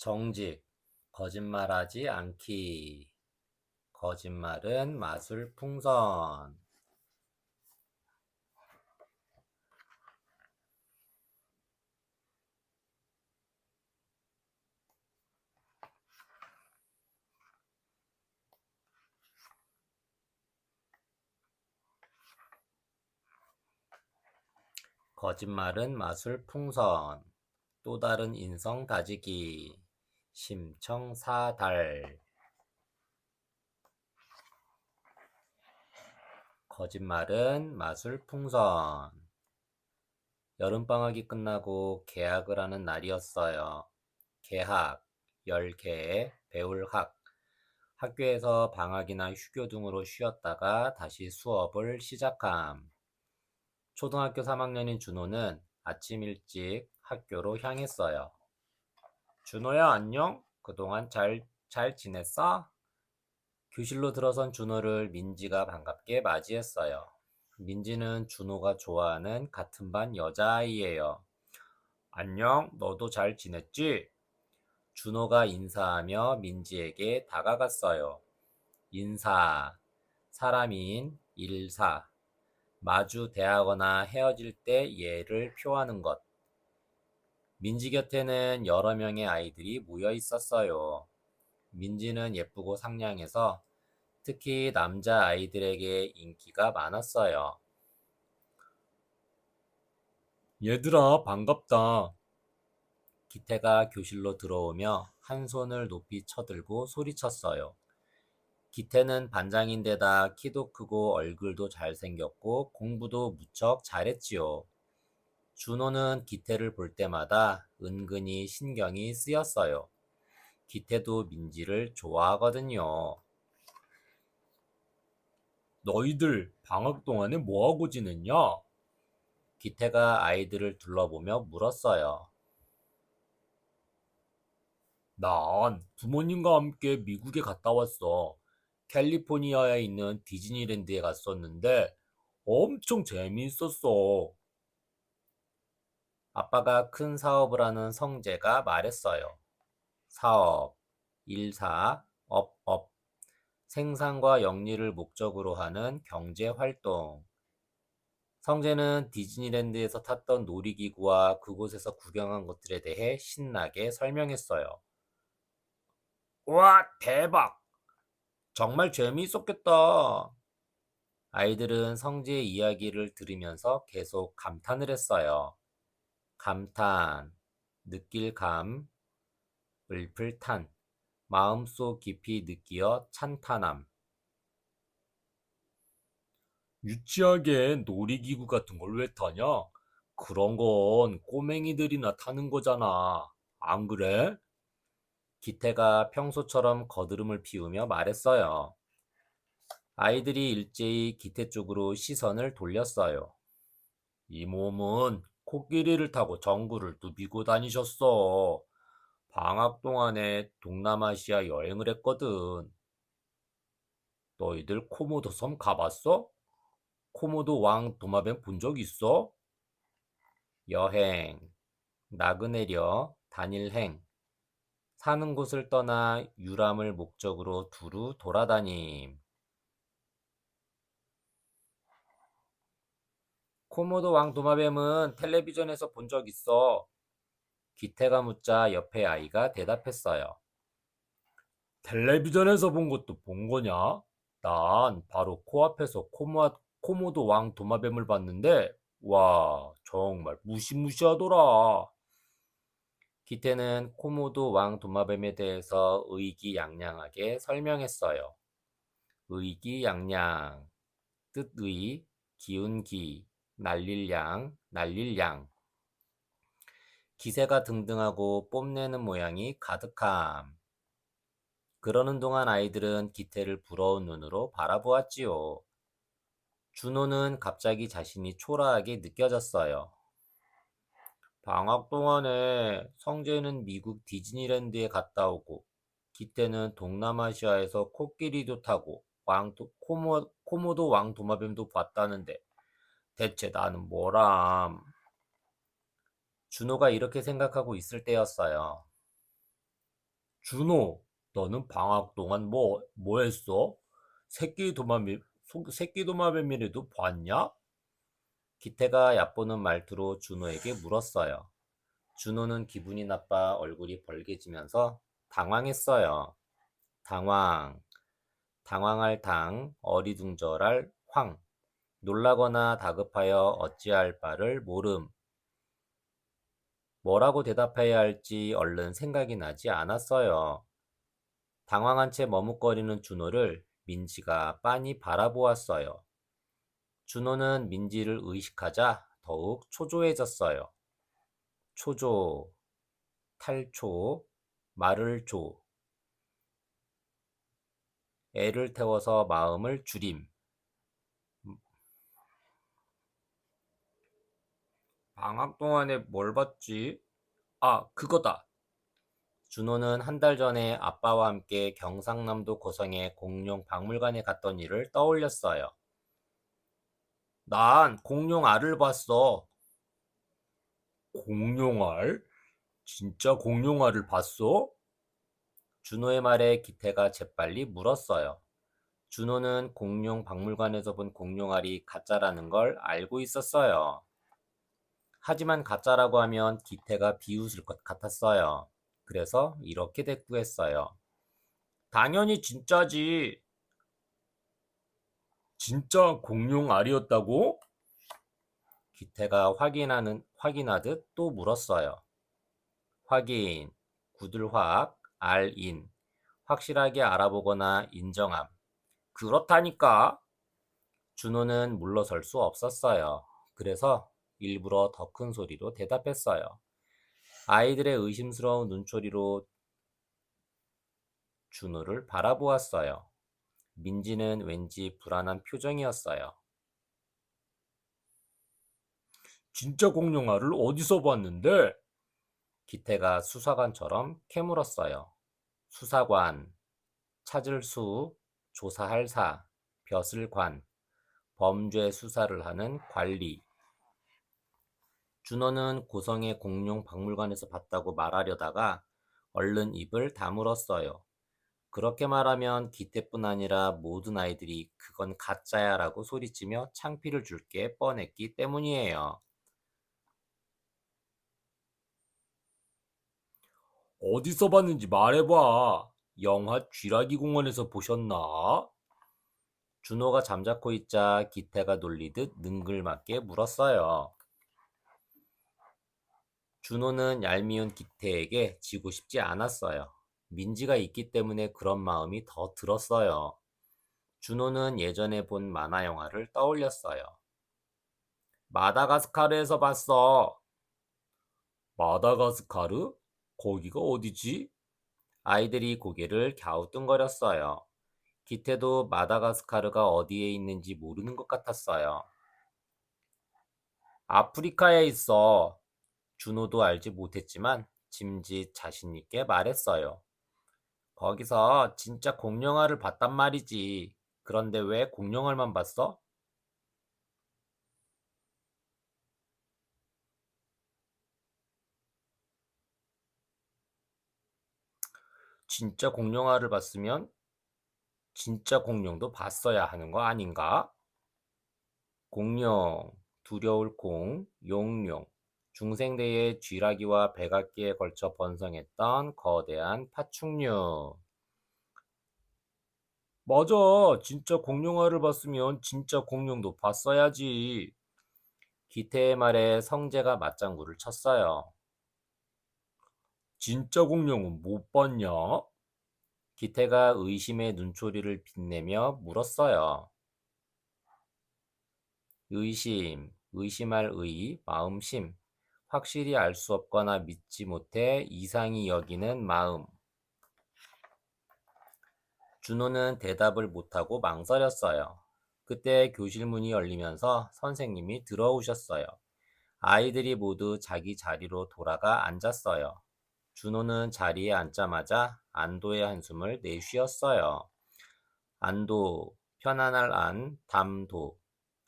정직, 거짓말하지 않기. 거짓말은 마술풍선. 거짓말은 마술풍선. 또 다른 인성 다지기. 심청사달. 거짓말은 마술풍선. 여름방학이 끝나고 개학을 하는 날이었어요. 개학, 열개, 배울학. 학교에서 방학이나 휴교 등으로 쉬었다가 다시 수업을 시작함. 초등학교 3학년인 준호는 아침 일찍 학교로 향했어요. 준호야, 안녕? 그동안 잘 지냈어? 교실로 들어선 준호를 민지가 반갑게 맞이했어요. 민지는 준호가 좋아하는 같은 반 여자아이예요. 안녕, 너도 잘 지냈지? 준호가 인사하며 민지에게 다가갔어요. 인사, 사람인 일사, 마주 대하거나 헤어질 때 예를 표하는 것. 민지 곁에는 여러 명의 아이들이 모여 있었어요. 민지는 예쁘고 상냥해서 특히 남자 아이들에게 인기가 많았어요. 얘들아, 반갑다. 기태가 교실로 들어오며 한 손을 높이 쳐들고 소리쳤어요. 기태는 반장인데다 키도 크고 얼굴도 잘생겼고 공부도 무척 잘했지요. 준호는 기태를 볼 때마다 은근히 신경이 쓰였어요. 기태도 민지를 좋아하거든요. 너희들 방학 동안에 뭐하고 지냈냐? 기태가 아이들을 둘러보며 물었어요. 난 부모님과 함께 미국에 갔다 왔어. 캘리포니아에 있는 디즈니랜드에 갔었는데 엄청 재미있었어. 아빠가 큰 사업을 하는 성재가 말했어요. 사업, 일사, 업. 생산과 영리를 목적으로 하는 경제 활동. 성재는 디즈니랜드에서 탔던 놀이기구와 그곳에서 구경한 것들에 대해 신나게 설명했어요. 우와, 대박! 정말 재미있었겠다. 아이들은 성재의 이야기를 들으면서 계속 감탄을 했어요. 감탄, 느낄 감, 을풀탄, 마음속 깊이 느끼어 찬탄함. 유치하게 놀이기구 같은 걸 왜 타냐? 그런 건 꼬맹이들이나 타는 거잖아. 안 그래? 기태가 평소처럼 거드름을 피우며 말했어요. 아이들이 일제히 기태 쪽으로 시선을 돌렸어요. 이 몸은 코끼리를 타고 전구를 누비고 다니셨어. 방학 동안에 동남아시아 여행을 했거든. 너희들 코모도 섬 가봤어? 코모도 왕 도마뱀 본 적 있어? 여행, 나그네려, 단일행, 사는 곳을 떠나 유람을 목적으로 두루 돌아다님. 코모도 왕 도마뱀은 텔레비전에서 본 적 있어. 기태가 묻자 옆에 아이가 대답했어요. 텔레비전에서 본 것도 본 거냐? 난 바로 코앞에서 코모도 왕 도마뱀을 봤는데, 와, 정말 무시무시하더라. 기태는 코모도 왕 도마뱀에 대해서 의기양양하게 설명했어요. 의기양양, 뜻의, 기운기, 날릴 양. 기세가 등등하고 뽐내는 모양이 가득함. 그러는 동안 아이들은 기태를 부러운 눈으로 바라보았지요. 준호는 갑자기 자신이 초라하게 느껴졌어요. 방학 동안에 성재는 미국 디즈니랜드에 갔다 오고, 기태는 동남아시아에서 코끼리도 타고, 코모도 왕 도마뱀도 봤다는데, 대체 나는 뭐람? 준호가 이렇게 생각하고 있을 때였어요. 준호, 너는 방학 동안 뭐 했어? 새끼 도마뱀이라도 봤냐? 기태가 얕보는 말투로 준호에게 물었어요. 준호는 기분이 나빠 얼굴이 벌개지면서 당황했어요. 당황, 당황할 당, 어리둥절할 황, 놀라거나 다급하여 어찌할 바를 모름. 뭐라고 대답해야 할지 얼른 생각이 나지 않았어요. 당황한 채 머뭇거리는 준호를 민지가 빤히 바라보았어요. 준호는 민지를 의식하자 더욱 초조해졌어요. 초조, 탈초, 말을 조, 애를 태워서 마음을 줄임. 방학 동안에 뭘 봤지? 아, 그거다. 준호는 한 달 전에 아빠와 함께 경상남도 고성의 공룡 박물관에 갔던 일을 떠올렸어요. 난 공룡 알을 봤어. 공룡 알? 진짜 공룡 알을 봤어? 준호의 말에 기태가 재빨리 물었어요. 준호는 공룡 박물관에서 본 공룡 알이 가짜라는 걸 알고 있었어요. 하지만 가짜라고 하면 기태가 비웃을 것 같았어요. 그래서 이렇게 대꾸했어요. 당연히 진짜지. 진짜 공룡 알이었다고? 기태가 확인하듯 또 물었어요. 확인, 구들확, 알인, 확실하게 알아보거나 인정함. 그렇다니까. 준호는 물러설 수 없었어요. 그래서 일부러 더 큰 소리로 대답했어요. 아이들의 의심스러운 눈초리로 준호를 바라보았어요. 민지는 왠지 불안한 표정이었어요. 진짜 공룡알을 어디서 봤는데? 기태가 수사관처럼 캐물었어요. 수사관, 찾을 수, 조사할 사, 벼슬 관, 범죄 수사를 하는 관리. 준호는 고성의 공룡 박물관에서 봤다고 말하려다가 얼른 입을 다물었어요. 그렇게 말하면 기태뿐 아니라 모든 아이들이 그건 가짜야 라고 소리치며 창피를 줄 게 뻔했기 때문이에요. 어디서 봤는지 말해봐. 영화 쥐라기 공원에서 보셨나? 준호가 잠자코 있자 기태가 놀리듯 능글맞게 물었어요. 준호는 얄미운 기태에게 지고 싶지 않았어요. 민지가 있기 때문에 그런 마음이 더 들었어요. 준호는 예전에 본 만화 영화를 떠올렸어요. 마다가스카르에서 봤어. 마다가스카르? 거기가 어디지? 아이들이 고개를 갸우뚱거렸어요. 기태도 마다가스카르가 어디에 있는지 모르는 것 같았어요. 아프리카에 있어. 준호도 알지 못했지만 짐짓 자신있게 말했어요. 거기서 진짜 공룡알을 봤단 말이지. 그런데 왜 공룡알만 봤어? 진짜 공룡알을 봤으면 진짜 공룡도 봤어야 하는 거 아닌가? 공룡, 두려울 공, 용룡, 중생대의 쥐라기와 백악기에 걸쳐 번성했던 거대한 파충류. 맞아. 진짜 공룡알을 봤으면 진짜 공룡도 봤어야지. 기태의 말에 성재가 맞장구를 쳤어요. 진짜 공룡은 못 봤냐? 기태가 의심의 눈초리를 빛내며 물었어요. 의심할 마음심. 확실히 알 수 없거나 믿지 못해 이상히 여기는 마음. 준호는 대답을 못하고 망설였어요. 그때 교실 문이 열리면서 선생님이 들어오셨어요. 아이들이 모두 자기 자리로 돌아가 앉았어요. 준호는 자리에 앉자마자 안도의 한숨을 내쉬었어요. 안도, 편안할 안, 담도.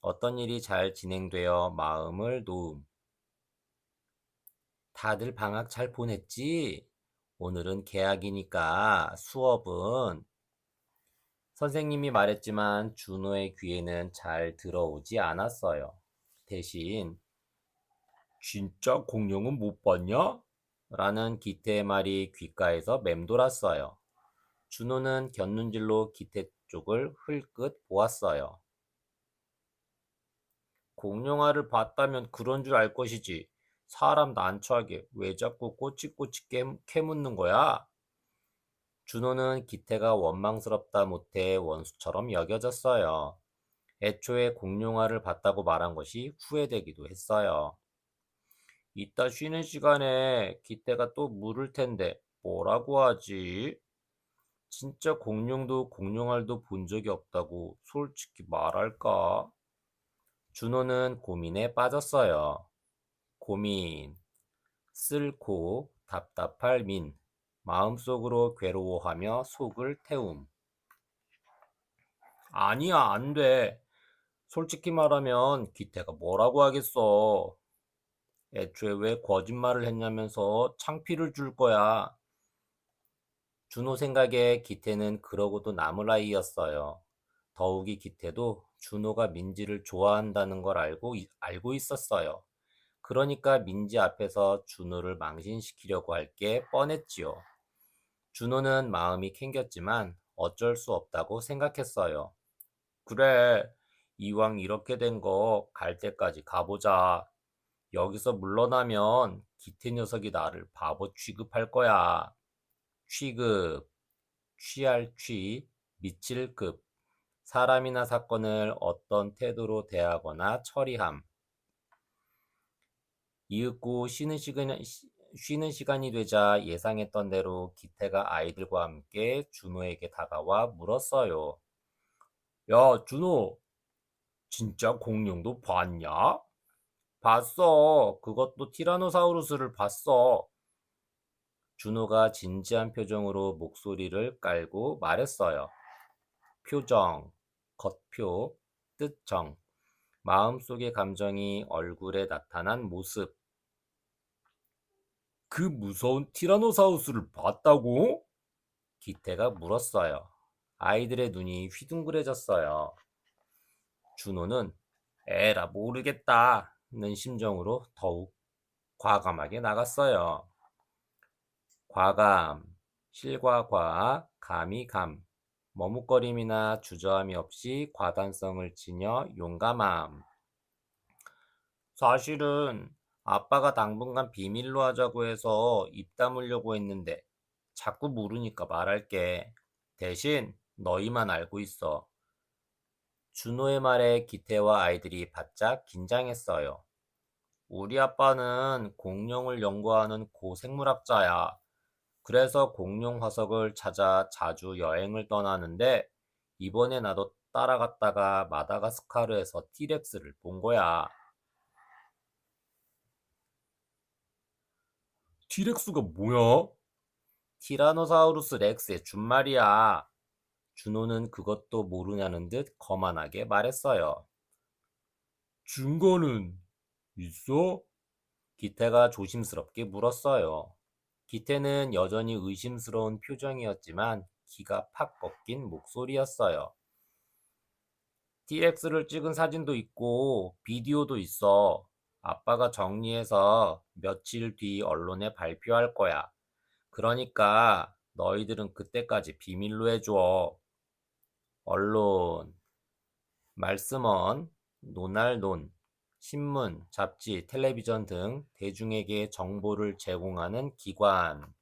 어떤 일이 잘 진행되어 마음을 놓음. 다들 방학 잘 보냈지? 오늘은 개학이니까 수업은 선생님이 말했지만 준호의 귀에는 잘 들어오지 않았어요. 대신 진짜 공룡은 못 봤냐? 라는 기태의 말이 귓가에서 맴돌았어요. 준호는 곁눈질로 기태 쪽을 흘끗 보았어요. 공룡알을 봤다면 그런 줄 알 것이지. 사람 난처하게 왜 자꾸 꼬치꼬치 캐묻는 거야? 준호는 기태가 원망스럽다 못해 원수처럼 여겨졌어요. 애초에 공룡알을 봤다고 말한 것이 후회되기도 했어요. 이따 쉬는 시간에 기태가 또 물을 텐데 뭐라고 하지? 진짜 공룡도 공룡알도 본 적이 없다고 솔직히 말할까? 준호는 고민에 빠졌어요. 고민, 쓸고 답답할 민, 마음속으로 괴로워하며 속을 태움. 아니야, 안 돼. 솔직히 말하면 기태가 뭐라고 하겠어. 애초에 왜 거짓말을 했냐면서 창피를 줄 거야. 준호 생각에 기태는 그러고도 남을 아이였어요. 더욱이 기태도 준호가 민지를 좋아한다는 걸 알고 있었어요. 그러니까 민지 앞에서 준호를 망신시키려고 할 게 뻔했지요. 준호는 마음이 캥겼지만 어쩔 수 없다고 생각했어요. 그래, 이왕 이렇게 된 거 갈 때까지 가보자. 여기서 물러나면 기태 녀석이 나를 바보 취급할 거야. 취급, 취할 취, 미칠 급. 사람이나 사건을 어떤 태도로 대하거나 처리함. 이윽고 쉬는 시간이 되자 예상했던 대로 기태가 아이들과 함께 준호에게 다가와 물었어요. 야, 준호, 진짜 공룡도 봤냐? 봤어. 그것도 티라노사우루스를 봤어. 준호가 진지한 표정으로 목소리를 깔고 말했어요. 표정, 겉표, 뜻정, 마음속의 감정이 얼굴에 나타난 모습. 그 무서운 티라노사우루스를 봤다고? 기태가 물었어요. 아이들의 눈이 휘둥그레졌어요. 준호는 에라 모르겠다는 심정으로 더욱 과감하게 나갔어요. 과감, 실과과, 감이 감, 머뭇거림이나 주저함이 없이 과단성을 지녀 용감함. 사실은 아빠가 당분간 비밀로 하자고 해서 입 다물려고 했는데 자꾸 물으니까 말할게. 대신 너희만 알고 있어. 준호의 말에 기태와 아이들이 바짝 긴장했어요. 우리 아빠는 공룡을 연구하는 고생물학자야. 그래서 공룡 화석을 찾아 자주 여행을 떠나는데 이번에 나도 따라갔다가 마다가스카르에서 티렉스를 본 거야. 티렉스가 뭐야? 티라노사우루스 렉스의 준말이야. 준호는 그것도 모르냐는 듯 거만하게 말했어요. 증거는 있어? 기태가 조심스럽게 물었어요. 기태는 여전히 의심스러운 표정이었지만 기가 팍 꺾인 목소리였어요. TX를 찍은 사진도 있고 비디오도 있어. 아빠가 정리해서 며칠 뒤 언론에 발표할 거야. 그러니까 너희들은 그때까지 비밀로 해줘. 언론, 말씀원, 논할논, 신문, 잡지, 텔레비전 등 대중에게 정보를 제공하는 기관.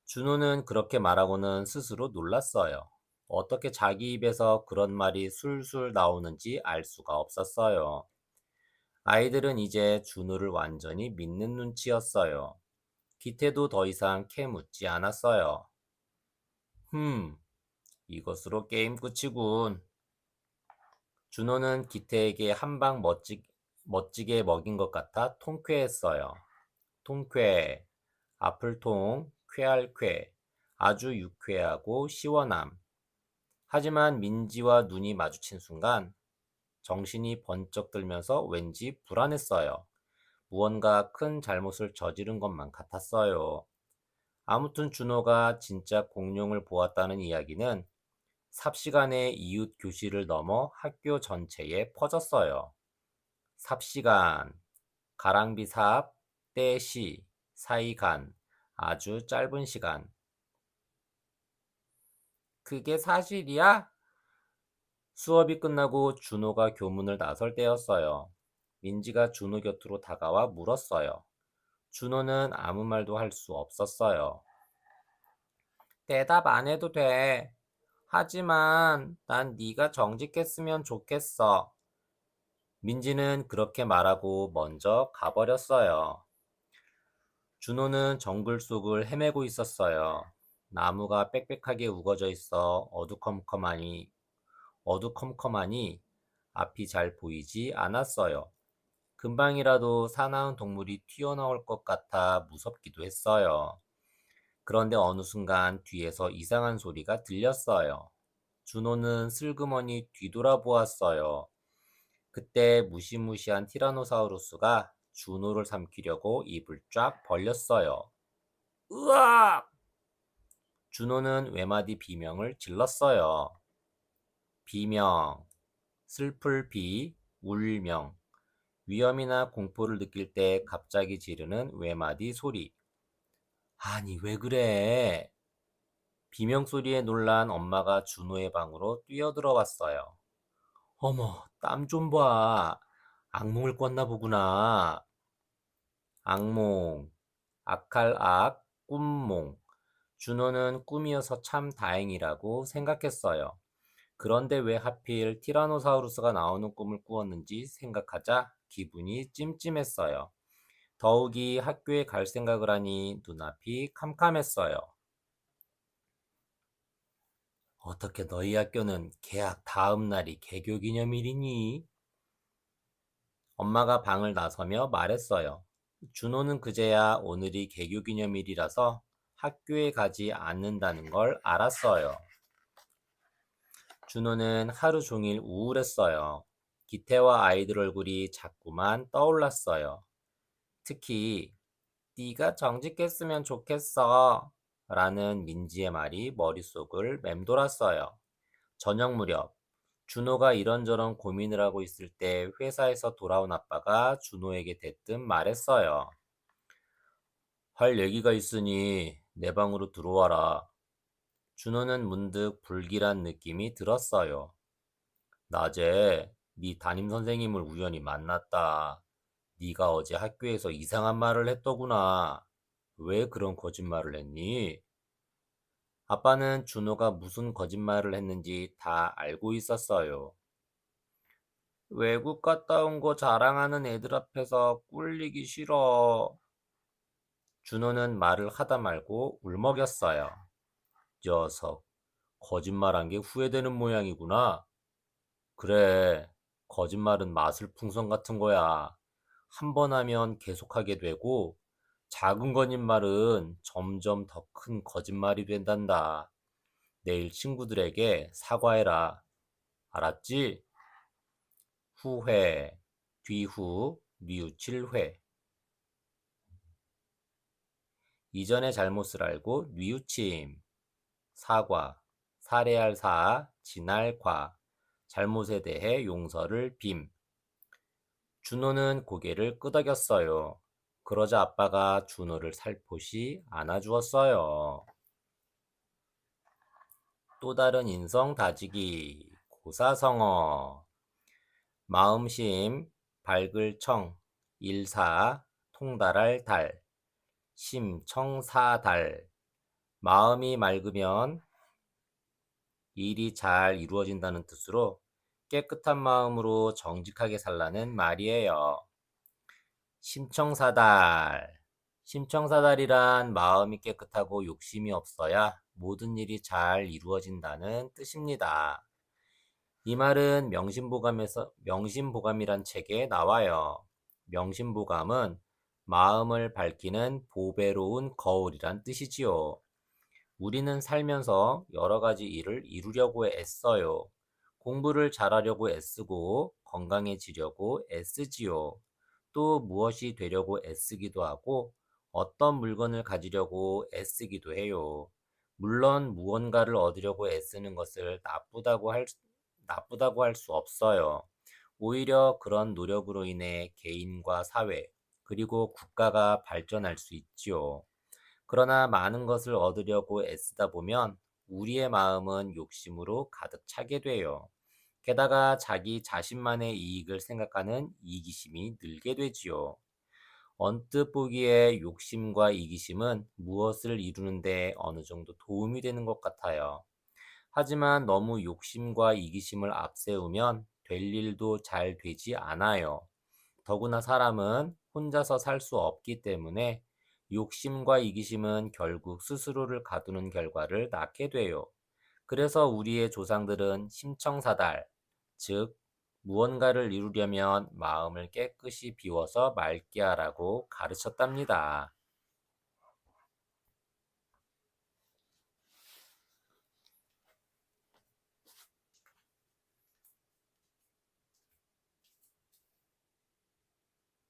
준호는 그렇게 말하고는 스스로 놀랐어요. 어떻게 자기 입에서 그런 말이 술술 나오는지 알 수가 없었어요. 아이들은 이제 준호를 완전히 믿는 눈치였어요. 기태도 더 이상 캐묻지 않았어요. 이것으로 게임 끝이군. 준호는 기태에게 한 방 멋지게 먹인 것 같아 통쾌했어요. 통쾌, 아플통, 쾌할 쾌, 아주 유쾌하고 시원함. 하지만 민지와 눈이 마주친 순간 정신이 번쩍 들면서 왠지 불안했어요. 무언가 큰 잘못을 저지른 것만 같았어요. 아무튼 준호가 진짜 공룡을 보았다는 이야기는 삽시간에 이웃 교실을 넘어 학교 전체에 퍼졌어요. 삽시간, 가랑비 삽, 떼시, 사이간, 아주 짧은 시간. 그게 사실이야? 수업이 끝나고 준호가 교문을 나설 때였어요. 민지가 준호 곁으로 다가와 물었어요. 준호는 아무 말도 할 수 없었어요. 대답 안 해도 돼. 하지만 난 네가 정직했으면 좋겠어. 민지는 그렇게 말하고 먼저 가버렸어요. 준호는 정글 속을 헤매고 있었어요. 나무가 빽빽하게 우거져 있어 어두컴컴하니 앞이 잘 보이지 않았어요. 금방이라도 사나운 동물이 튀어나올 것 같아 무섭기도 했어요. 그런데 어느 순간 뒤에서 이상한 소리가 들렸어요. 준호는 슬그머니 뒤돌아보았어요. 그때 무시무시한 티라노사우루스가 준호를 삼키려고 입을 쫙 벌렸어요. 으악! 준호는 외마디 비명을 질렀어요. 비명, 슬플 비, 울명, 위험이나 공포를 느낄 때 갑자기 지르는 외마디 소리. 아니, 왜 그래? 비명 소리에 놀란 엄마가 준호의 방으로 뛰어들어왔어요. 어머, 땀 좀 봐. 악몽을 꿨나 보구나. 악몽, 악할 악, 꿈몽. 준호는 꿈이어서 참 다행이라고 생각했어요. 그런데 왜 하필 티라노사우루스가 나오는 꿈을 꾸었는지 생각하자 기분이 찜찜했어요. 더욱이 학교에 갈 생각을 하니 눈앞이 캄캄했어요. 어떻게 너희 학교는 개학 다음 날이 개교 기념일이니? 엄마가 방을 나서며 말했어요. 준호는 그제야 오늘이 개교 기념일이라서 학교에 가지 않는다는 걸 알았어요. 준호는 하루 종일 우울했어요. 기태와 아이들 얼굴이 자꾸만 떠올랐어요. 특히 네가 정직했으면 좋겠어 라는 민지의 말이 머릿속을 맴돌았어요. 저녁 무렵 준호가 이런저런 고민을 하고 있을 때 회사에서 돌아온 아빠가 준호에게 대뜸 말했어요. 할 얘기가 있으니 내 방으로 들어와라. 준호는 문득 불길한 느낌이 들었어요. 낮에 네 담임 선생님을 우연히 만났다. 네가 어제 학교에서 이상한 말을 했더구나. 왜 그런 거짓말을 했니? 아빠는 준호가 무슨 거짓말을 했는지 다 알고 있었어요. 외국 갔다 온 거 자랑하는 애들 앞에서 꿀리기 싫어. 준호는 말을 하다 말고 울먹였어요. 녀석, 거짓말한 게 후회되는 모양이구나. 그래, 거짓말은 마술풍선 같은 거야. 한 번 하면 계속하게 되고, 작은 거짓말은 점점 더 큰 거짓말이 된단다. 내일 친구들에게 사과해라. 알았지? 후회, 뒤후, 뉘우칠회. 이전의 잘못을 알고 뉘우침, 사과, 살해할 사, 지날 과, 잘못에 대해 용서를 빔. 준호는 고개를 끄덕였어요. 그러자 아빠가 준호를 살포시 안아주었어요. 또 다른 인성 다지기, 고사성어, 마음심, 밝을 청, 일사, 통달할 달, 심청사달. 마음이 맑으면 일이 잘 이루어진다는 뜻으로 깨끗한 마음으로 정직하게 살라는 말이에요. 심청사달. 심청사달이란 마음이 깨끗하고 욕심이 없어야 모든 일이 잘 이루어진다는 뜻입니다. 이 말은 명심보감이란 책에 나와요. 명심보감은 마음을 밝히는 보배로운 거울이란 뜻이지요. 우리는 살면서 여러 가지 일을 이루려고 애써요. 공부를 잘하려고 애쓰고 건강해지려고 애쓰지요. 또 무엇이 되려고 애쓰기도 하고 어떤 물건을 가지려고 애쓰기도 해요. 물론 무언가를 얻으려고 애쓰는 것을 나쁘다고 할 수 없어요. 오히려 그런 노력으로 인해 개인과 사회, 그리고 국가가 발전할 수 있지요. 그러나 많은 것을 얻으려고 애쓰다 보면 우리의 마음은 욕심으로 가득 차게 돼요. 게다가 자기 자신만의 이익을 생각하는 이기심이 늘게 되지요. 언뜻 보기에 욕심과 이기심은 무엇을 이루는데 어느 정도 도움이 되는 것 같아요. 하지만 너무 욕심과 이기심을 앞세우면 될 일도 잘 되지 않아요. 더구나 사람은 혼자서 살 수 없기 때문에 욕심과 이기심은 결국 스스로를 가두는 결과를 낳게 돼요. 그래서 우리의 조상들은 심청사달, 즉, 무언가를 이루려면 마음을 깨끗이 비워서 맑게 하라고 가르쳤답니다.